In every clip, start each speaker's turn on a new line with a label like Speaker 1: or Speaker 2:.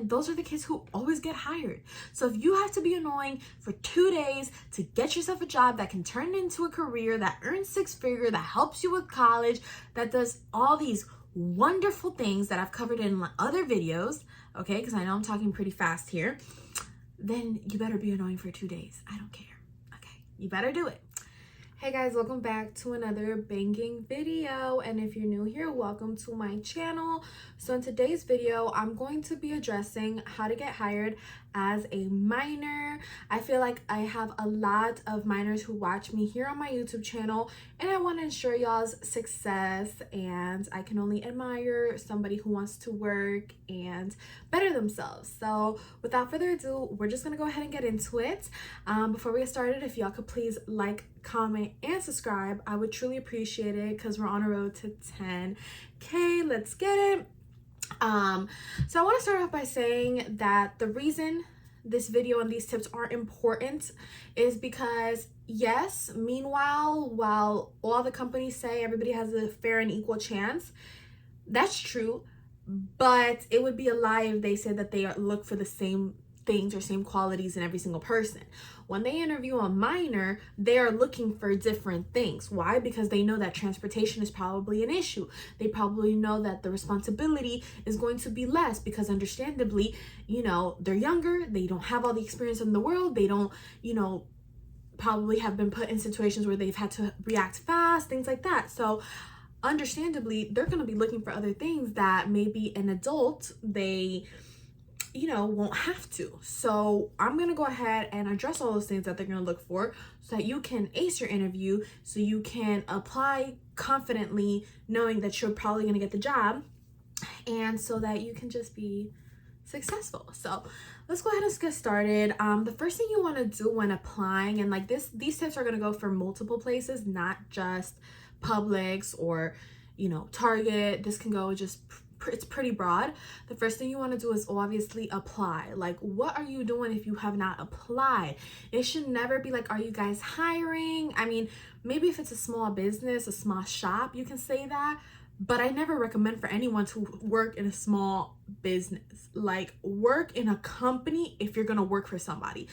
Speaker 1: those are the kids who always get hired. So if you have to be annoying for 2 days to get yourself a job that can turn into a career, that earns 6-figure, that helps you with college, that does all these wonderful things that I've covered in other videos, okay, because I know I'm talking pretty fast here, then you better be annoying for 2 days. I don't care. Okay, you better do it. Hey guys, welcome back to another banging video, and if you're new here, welcome to my channel. So in today's video, I'm going to be addressing how to get hired as a minor. I feel like I have a lot of minors who watch me here on my YouTube channel, and I want to ensure y'all's success, and I can only admire somebody who wants to work and better themselves. So without further ado, we're just gonna go ahead and get into it. Before we get started, if y'all could please like, comment, and subscribe, I would truly appreciate it because we're on a road to 10K. Let's get it. So I want to start off by saying that the reason this video and these tips are important is because, yes, meanwhile, while all the companies say everybody has a fair and equal chance, that's true, but it would be a lie if they said that they look for the same things or same qualities in every single person. When they interview a minor, they are looking for different things. Why? Because they know that transportation is probably an issue. They probably know that the responsibility is going to be less because, understandably, you know, they're younger, they don't have all the experience in the world, they don't, you know, probably have been put in situations where they've had to react fast, things like that. So understandably, they're going to be looking for other things that maybe an adult, they, you know, won't have to. So I'm gonna go ahead and address all those things that they're gonna look for so that you can ace your interview, so you can apply confidently knowing that you're probably gonna get the job, and so that you can just be successful. So let's go ahead and get started. The first thing you want to do when applying, and like these tips are going to go for multiple places, not just Publix or, you know, Target. This can go just, it's pretty broad. The first thing you want to do is obviously apply. Like, what are you doing if you have not applied? It should never be like, are you guys hiring? I mean, maybe if it's a small business, a small shop, you can say that, but I never recommend for anyone to work in a small business. Like, work in a company if you're going to work for somebody.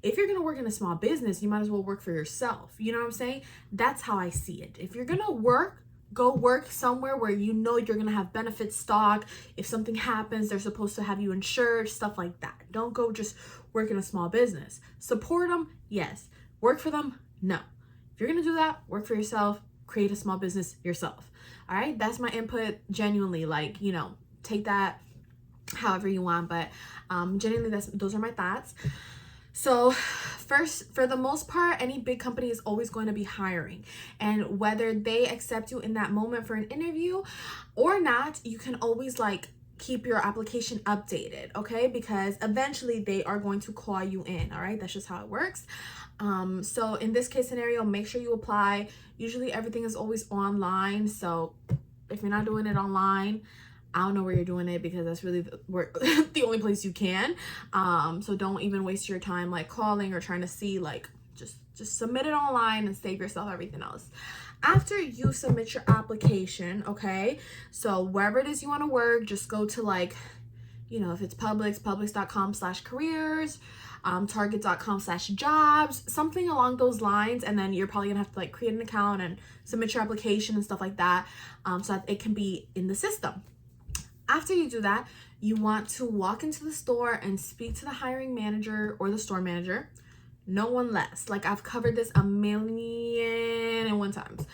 Speaker 1: If you're going to work in a small business, you might as well work for yourself. You know what I'm saying? That's how I see it. If you're going to work, go work somewhere where you know you're going to have benefit stock. If something happens, they're supposed to have you insured, stuff like that. Don't go just work in a small business. Support them, yes. Work for them, no. If you're going to do that, work for yourself, create a small business yourself. All right, that's my input. Genuinely, like, you know, take that however you want, but genuinely, those are my thoughts. So first, for the most part, any big company is always going to be hiring, and whether they accept you in that moment for an interview or not, you can always like keep your application updated, okay? Because eventually they are going to call you in. All right, that's just how it works. So in this case scenario, make sure you apply. Usually everything is always online, so if you're not doing it online, I don't know where you're doing it, because that's really the only place you can. So don't even waste your time like calling or trying to see, like, just submit it online and save yourself everything else. After you submit your application, okay, so wherever it is you want to work, just go to, like, you know, if it's Publix, publix.com/careers, target.com/jobs, something along those lines, and then you're probably gonna have to like create an account and submit your application and stuff like that, so that it can be in the system. After you do that, you want to walk into the store and speak to the hiring manager or the store manager. No one less. Like, I've covered this 1,000,001 times.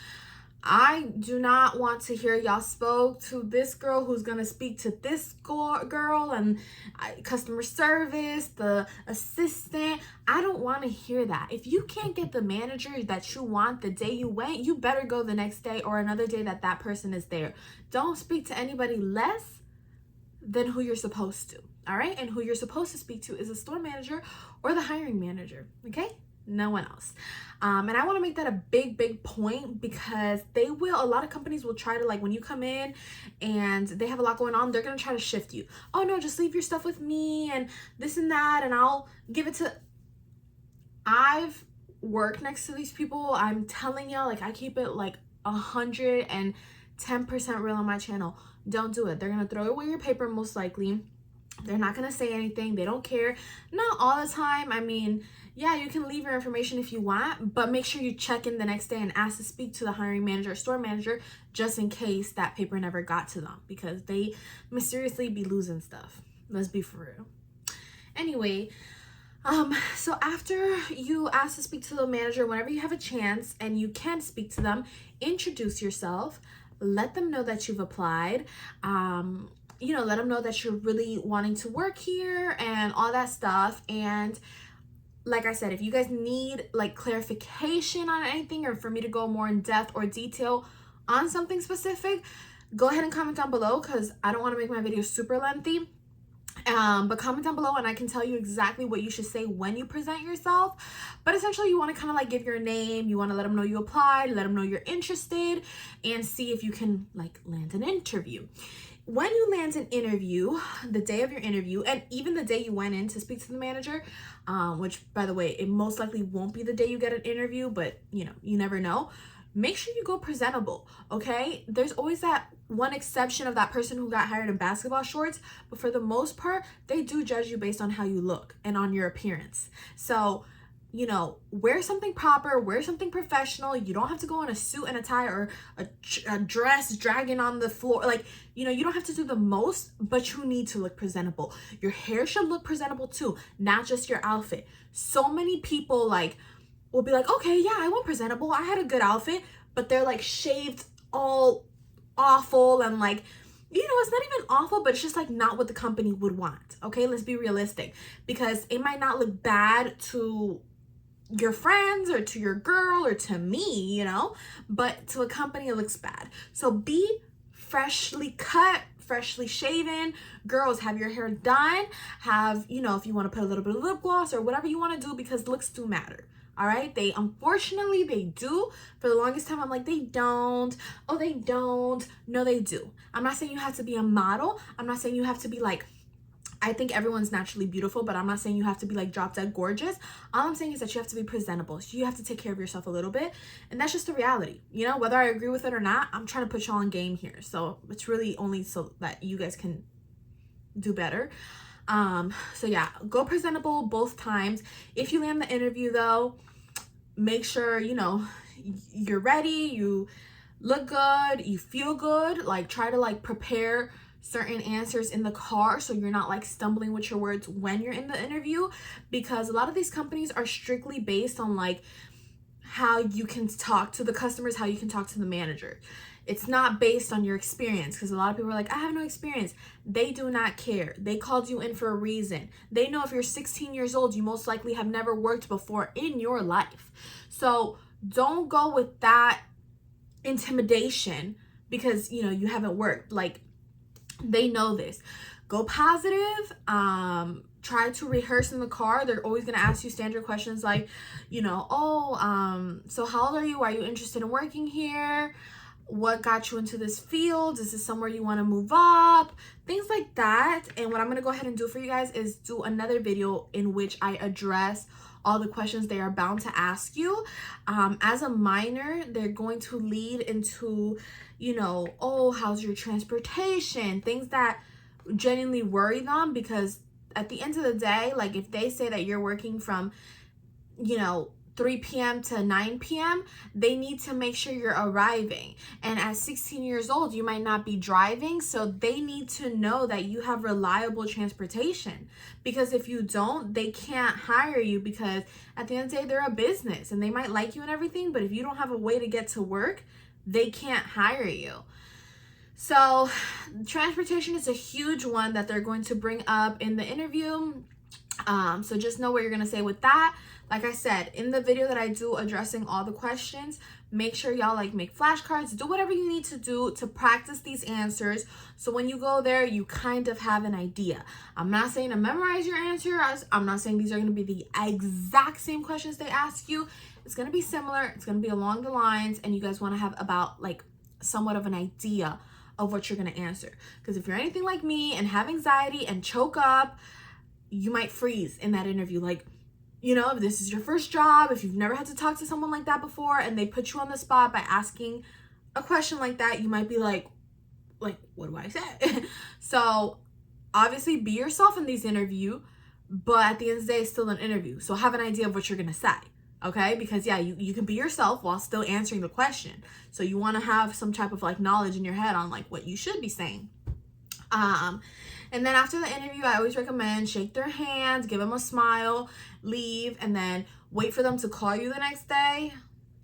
Speaker 1: I do not want to hear y'all spoke to this girl who's going to speak to this girl and customer service, the assistant. I don't want to hear that. If you can't get the manager that you want the day you went, you better go the next day or another day that person is there. Don't speak to anybody less than who you're supposed to. All right? And who you're supposed to speak to is the store manager or the hiring manager. Okay? No one else. And I want to make that a big point, because a lot of companies will try to, like, when you come in and they have a lot going on, they're going to try to shift you. Oh no, just leave your stuff with me and this and that, and I'll give it to. I've worked next to these people. I'm telling y'all, like, I keep it like 110% real on my channel. Don't do it. They're going to throw away your paper most likely. They're not going to say anything. They don't care. Not all the time. I mean, yeah, you can leave your information if you want, but make sure you check in the next day and ask to speak to the hiring manager or store manager just in case that paper never got to them, because they mysteriously be losing stuff. Let's be for real. Anyway, so after you ask to speak to the manager, whenever you have a chance and you can speak to them, introduce yourself, let them know that you've applied, let them know that you're really wanting to work here and all that stuff. And like I said, if you guys need like clarification on anything, or for me to go more in depth or detail on something specific, go ahead and comment down below, because I don't want to make my video super lengthy. But comment down below and I can tell you exactly what you should say when you present yourself. But essentially, you want to kind of like give your name, you want to let them know you applied, let them know you're interested, and see if you can like land an interview. When you land an interview, the day of your interview, and even the day you went in to speak to the manager, which by the way, it most likely won't be the day you get an interview, but you never know. Make sure you go presentable, okay? There's always that one exception of that person who got hired in basketball shorts, but for the most part, they do judge you based on how you look and on your appearance. So, wear something proper, wear something professional. You don't have to go in a suit and a tie or a dress dragging on the floor. Like, you don't have to do the most, but you need to look presentable. Your hair should look presentable too, not just your outfit. So many people will be like, okay, yeah, I went presentable, I had a good outfit, but they're like shaved all awful and it's not even awful, but it's just like not what the company would want. Okay, let's be realistic, because it might not look bad to your friends or to your girl or to me, but to a company it looks bad. So be freshly cut, freshly shaven. Girls, have your hair done. Have, if you want to put a little bit of lip gloss or whatever you want to do, because looks do matter. All right, unfortunately they do. For the longest time I'm like, they don't. Oh, they don't. No, they do. I'm not saying you have to be a model. I'm not saying you have to be like, I think everyone's naturally beautiful, but I'm not saying you have to be like drop dead gorgeous. All I'm saying is that you have to be presentable. So you have to take care of yourself a little bit. And that's just the reality. Whether I agree with it or not, I'm trying to put y'all on game here. So it's really only so that you guys can do better. So yeah, go presentable both times. If you land the interview though, make sure, you're ready, you look good, you feel good. Like, try to prepare certain answers in the car so you're not stumbling with your words when you're in the interview, because a lot of these companies are strictly based on how you can talk to the customers, how you can talk to the manager. It's not based on your experience, because a lot of people are like, I have no experience. They do not care. They called you in for a reason. They know if you're 16 years old, you most likely have never worked before in your life. So don't go with that intimidation because, you haven't worked. They know this. Go positive. Try to rehearse in the car. They're always going to ask you standard questions like, so how old are you? Are you interested in working here? What got you into this field? Is this somewhere you want to move up? Things like that. And what I'm going to go ahead and do for you guys is do another video in which I address all the questions they are bound to ask you. As a minor, they're going to lead into, how's your transportation? Things that genuinely worry them, because at the end of the day, if they say that you're working from, 3 p.m. to 9 p.m., they need to make sure you're arriving. And at 16 years old, you might not be driving, so they need to know that you have reliable transportation. Because if you don't, they can't hire you, because at the end of the day, they're a business and they might like you and everything, but if you don't have a way to get to work, they can't hire you. So transportation is a huge one that they're going to bring up in the interview. So just know what you're going to say with that. Like I said, in the video that I do addressing all the questions, make sure y'all make flashcards, do whatever you need to do to practice these answers. So when you go there, you kind of have an idea. I'm not saying to memorize your answer. I'm not saying these are going to be the exact same questions they ask you. It's going to be similar. It's going to be along the lines, and you guys want to have about somewhat of an idea of what you're going to answer. Because if you're anything like me and have anxiety and choke up, you might freeze in that interview. If this is your first job, if you've never had to talk to someone like that before and they put you on the spot by asking a question like that, you might be like, what do I say? So obviously be yourself in these interviews, but at the end of the day, it's still an interview. So have an idea of what you're going to say. Okay, because yeah, you can be yourself while still answering the question. So you want to have some type of like knowledge in your head on like what you should be saying. And then after the interview, I always recommend shake their hands, give them a smile, leave, and then wait for them to call you the next day.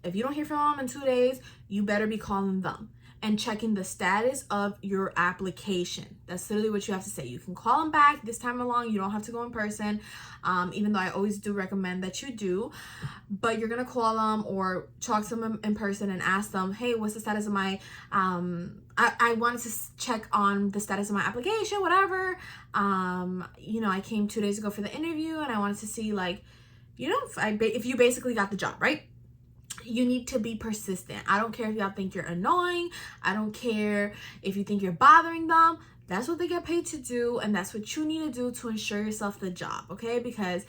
Speaker 1: If you don't hear from them in 2 days, you better be calling them and checking the status of your application. That's literally what you have to say. You can call them back this time along. You don't have to go in person, even though I always do recommend that you do. But you're gonna call them or talk to them in person and ask them, hey, what's the status of my, I wanted to check on the status of my application, whatever. You know, I came 2 days ago for the interview and I wanted to see like, you know, if you basically got the job, right? You need to be persistent. I don't care if y'all think you're annoying. I don't care if you think you're bothering them. That's what they get paid to do, and that's what you need to do to ensure yourself the job, okay? Because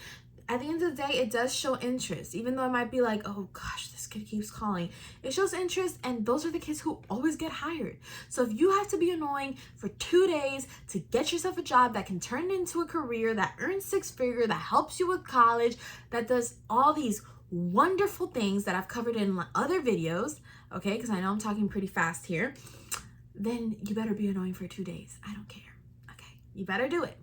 Speaker 1: at the end of the day, it does show interest. Even though it might be like, oh gosh, this kid keeps calling. It shows interest, and those are the kids who always get hired. So if you have to be annoying for 2 days to get yourself a job that can turn into a career, that earns 6-figure, that helps you with college, that does all these wonderful things that I've covered in other videos, okay, because I know I'm talking pretty fast here, then you better be annoying for 2 days. I don't care. Okay, you better do it.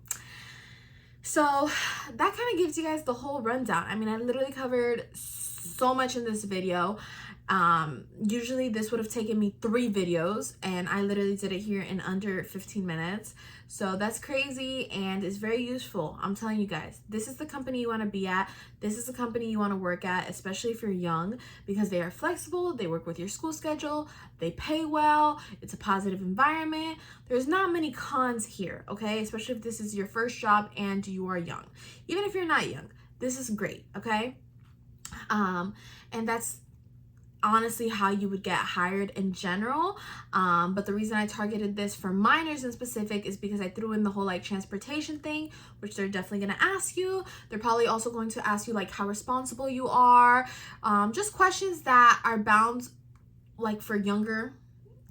Speaker 1: So that kind of gives you guys the whole rundown. I mean, I literally covered so much in this video. Usually this would have taken me 3 videos, and I literally did it here in under 15 minutes. So that's crazy, and it's very useful. I'm telling you guys, this is the company you want to be at. This is the company you want to work at, especially if you're young, because they are flexible. They work with your school schedule. They pay well. It's a positive environment. There's not many cons here, okay? Especially if this is your first job and you are young. Even if you're not young, this is great, okay? And that's honestly how you would get hired in general, but the reason I targeted this for minors in specific is because I threw in the whole like transportation thing, which they're definitely going to ask you. They're probably also going to ask you like how responsible you are, just questions that are bound like for younger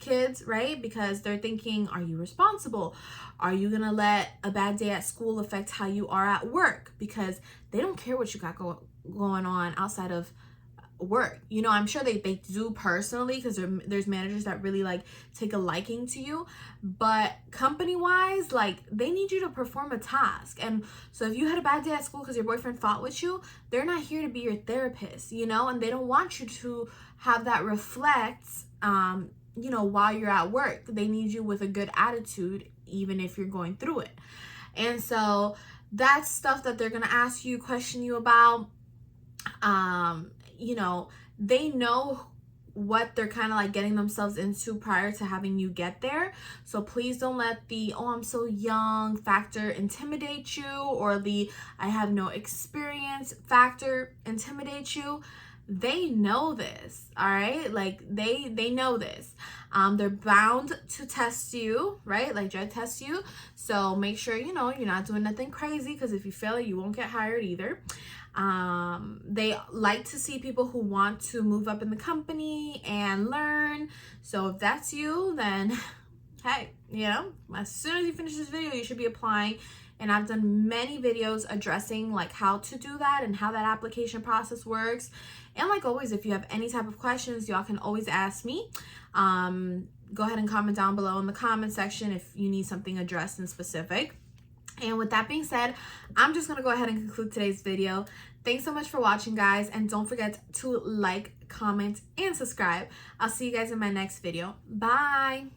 Speaker 1: kids, right? Because they're thinking, are you responsible? Are you gonna let a bad day at school affect how you are at work? Because they don't care what you got going on outside of work. You know, I'm sure they do personally, because there's managers that really like take a liking to you, but company wise, like they need you to perform a task. And so if you had a bad day at school because your boyfriend fought with you, they're not here to be your therapist, you know, and they don't want you to have that reflect you know, while you're at work. They need you with a good attitude even if you're going through it. And so that's stuff that they're gonna ask you, question you about. You know, they know what they're kind of like getting themselves into prior to having you get there. So please don't let the, oh, I'm so young factor intimidate you, or the I have no experience factor intimidate you. They know this, all right? Like they know this. They're bound to test you, right? Like drug test you. So make sure, you know, you're not doing nothing crazy, because if you fail it, you won't get hired either. They like to see people who want to move up in the company and learn. So if that's you, then hey, you know, as soon as you finish this video, you should be applying. And I've done many videos addressing like how to do that and how that application process works. And like always, if you have any type of questions, y'all can always ask me. Go ahead and comment down below in the comment section if you need something addressed in specific. And with that being said, I'm just going to go ahead and conclude today's video. Thanks so much for watching, guys. And don't forget to like, comment, and subscribe. I'll see you guys in my next video. Bye.